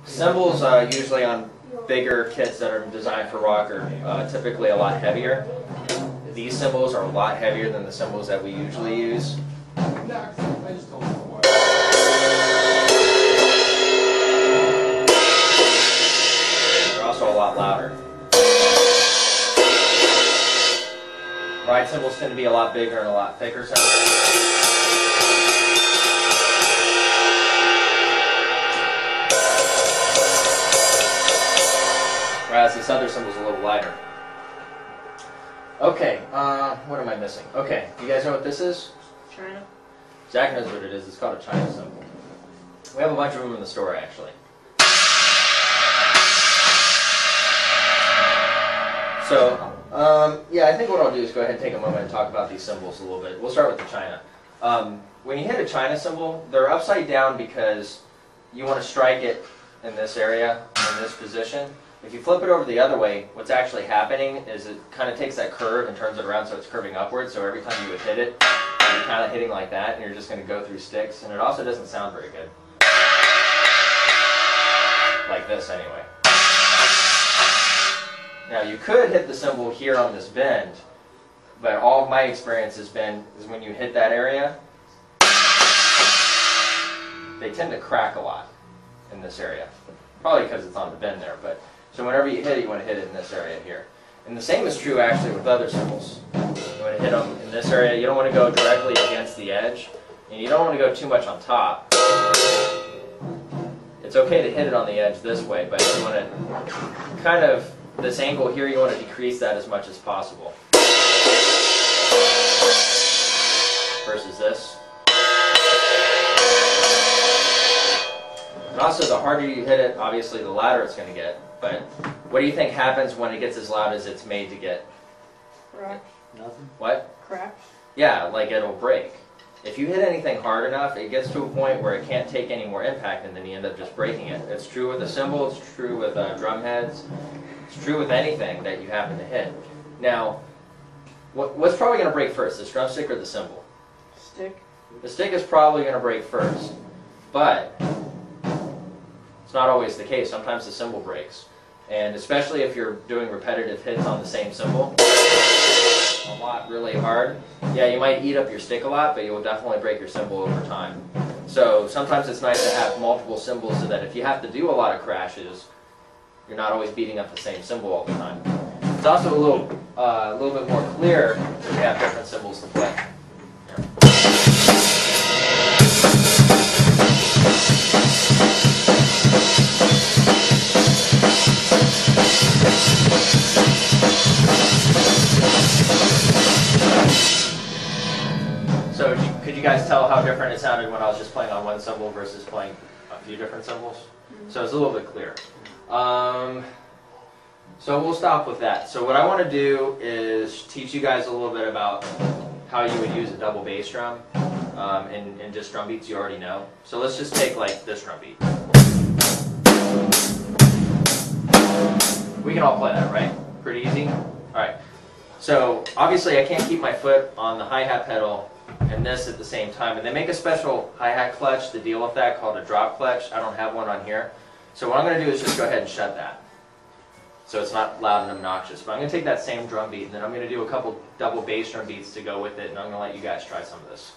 Cymbals usually on bigger kits that are designed for rock are typically a lot heavier. These cymbals are a lot heavier than the cymbals that we usually use. They're also a lot louder. Ride cymbals tend to be a lot bigger and a lot thicker cymbals. Whereas this other cymbal's a little lighter. Okay, what am I missing? Okay, do you guys know what this is? China. Zach knows what it is. It's called a China cymbal. We have a bunch of them in the store, actually. So, yeah, I think what I'll do is go ahead and take a moment and talk about these cymbals a little bit. We'll start with the China. When you hit a China cymbal, they're upside down because you want to strike it in this area, in this position. If you flip it over the other way, what's actually happening is it kind of takes that curve and turns it around so it's curving upwards. So every time you would hit it, you're kind of hitting like that, and you're just going to go through sticks. And it also doesn't sound very good. Like this, anyway. Now, you could hit the cymbal here on this bend, but all of my experience has been is when you hit that area, they tend to crack a lot in this area. Probably because it's on the bend there, but so whenever you hit it, you want to hit it in this area here. And the same is true actually with other cymbals. You want to hit them in this area. You don't want to go directly against the edge, and you don't want to go too much on top. It's okay to hit it on the edge this way, but you want to kind of, this angle here, you want to decrease that as much as possible. Versus this. And also, the harder you hit it, obviously the louder it's going to get. But what do you think happens when it gets as loud as it's made to get? Crack. Nothing. What? Crack. Yeah, like it'll break. If you hit anything hard enough, it gets to a point where it can't take any more impact, and then you end up just breaking it. It's true with a cymbal, it's true with drum heads, it's true with anything that you happen to hit. Now, what's probably going to break first, this drumstick or the cymbal? Stick. The stick is probably going to break first, but it's not always the case. Sometimes the cymbal breaks. And especially if you're doing repetitive hits on the same cymbal, a lot really hard, yeah, you might eat up your stick a lot, but you will definitely break your cymbal over time. So sometimes it's nice to have multiple cymbals so that if you have to do a lot of crashes, you're not always beating up the same cymbal all the time. It's also a little bit more clear if you have different cymbals to play. So could you guys tell how different it sounded when I was just playing on one cymbal versus playing a few different cymbals? So it's a little bit clearer. So we'll stop with that. So what I want to do is teach you guys a little bit about how you would use a double bass drum and just drum beats you already know. So let's just take like this drum beat. We can all play that, right? Pretty easy? Alright. So obviously I can't keep my foot on the hi-hat pedal and this at the same time. And they make a special hi-hat clutch to deal with that called a drop clutch. I don't have one on here. So what I'm going to do is just go ahead and shut that, so it's not loud and obnoxious. But I'm going to take that same drum beat, and then I'm going to do a couple double bass drum beats to go with it, and I'm going to let you guys try some of this.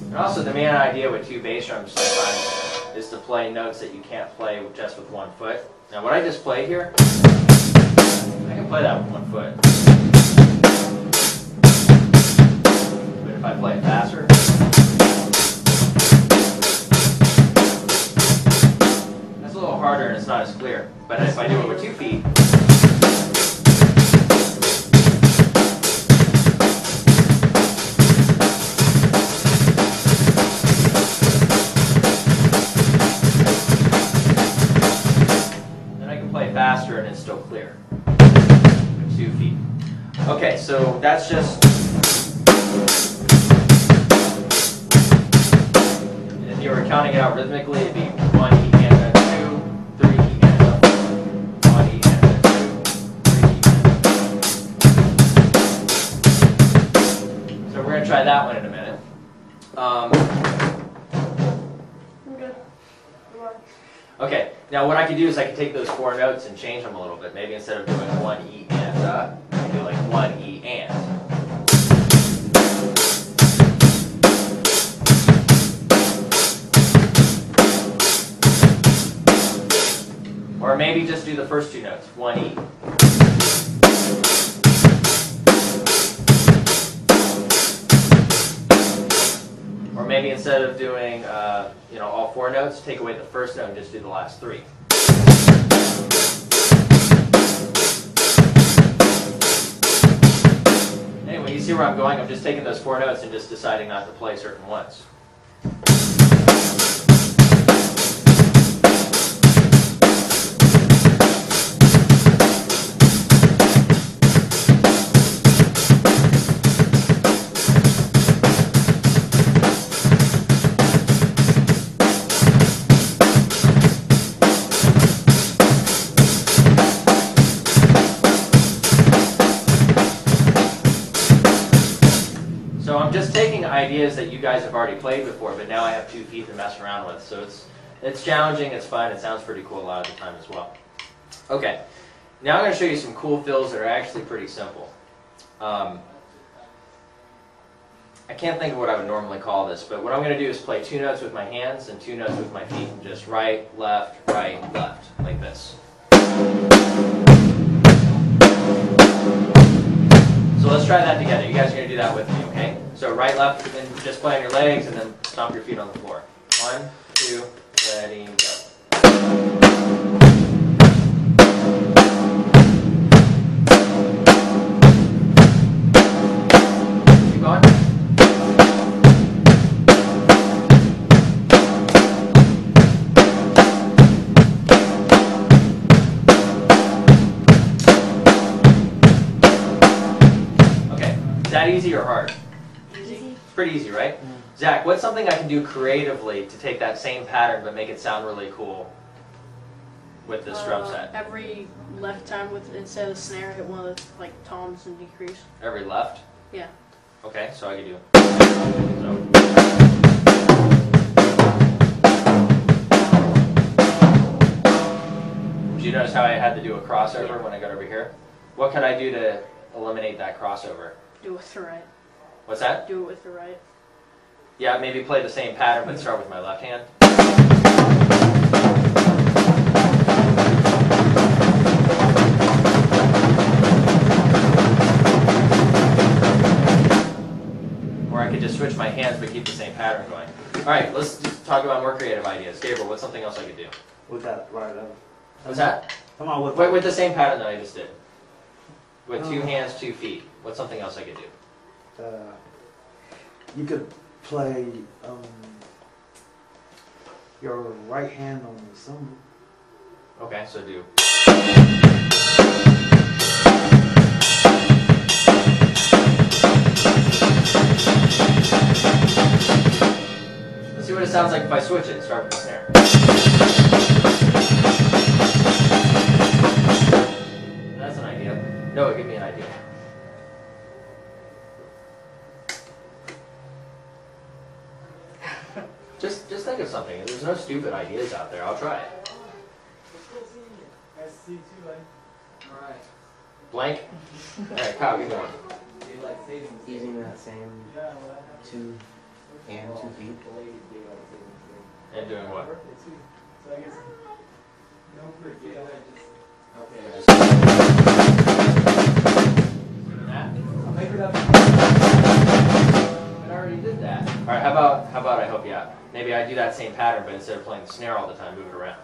And also the main idea with two bass drums sometimes is to play notes that you can't play just with one foot. Now what I just played here, I can play that with one foot. But if I play it faster, that's a little harder and it's not as clear. But if I do it with 2 feet, faster and it's still clear. 2 feet. Okay, so that's just, if you were counting it out rhythmically, it'd be 1 E and then 2, 3 E and then 4, 1 E and then 2, 3 E and then 4. So we're going to try that one in a minute. I'm good. Okay, now what I could do is I could take those 4 notes and change them a little bit. Maybe instead of doing 1 E and, I could do like 1 E and. Or maybe just do the first 2 notes, 1 E. Or maybe instead of doing all 4 notes, take away the first note and just do the last 3. Anyway, you see where I'm going? I'm just taking those 4 notes and just deciding not to play certain ones. So I'm just taking ideas that you guys have already played before, but now I have 2 feet to mess around with. So it's challenging, it's fun, it sounds pretty cool a lot of the time as well. Okay, now I'm going to show you some cool fills that are actually pretty simple. I can't think of what I would normally call this, but what I'm going to do is play 2 notes with my hands and 2 notes with my feet, and just right, left, like this. So let's try that together. You guys are going to do that with me, okay? So right, left, and just play on your legs, and then stomp your feet on the floor. 1, 2, ready, go. Keep going. Is that easy or hard? Easy. It's pretty easy, right? Zach, what's something I can do creatively to take that same pattern but make it sound really cool with this drum set? Every left time instead of the snare, hit one of the toms and decrease. Every left? Yeah. Okay, so I can do. Did you notice how I had to do a crossover when I got over here? What could I do to eliminate that crossover? Do it with the right. What's that? Do it with the right. Yeah, maybe play the same pattern but start with my left hand. Or I could just switch my hands but keep the same pattern going. Alright, let's just talk about more creative ideas. Gabriel, what's something else I could do? With that right up. What's that? Come on, With the same pattern that I just did. With 2 hands, 2 feet. What's something else I could do? You could play your right hand on the cymbal. Okay, so do. Let's see what it sounds like if I switch it and start with the snare. That's an idea. No, give me an idea. Just think of something. There's no stupid ideas out there. I'll try it. Alright. Blank? Alright, Kyle, give me one. Using that same 2 and 2 feet. And doing what? I already did that. Alright, how about I help you out? Maybe I do that same pattern, but instead of playing the snare all the time, move it around.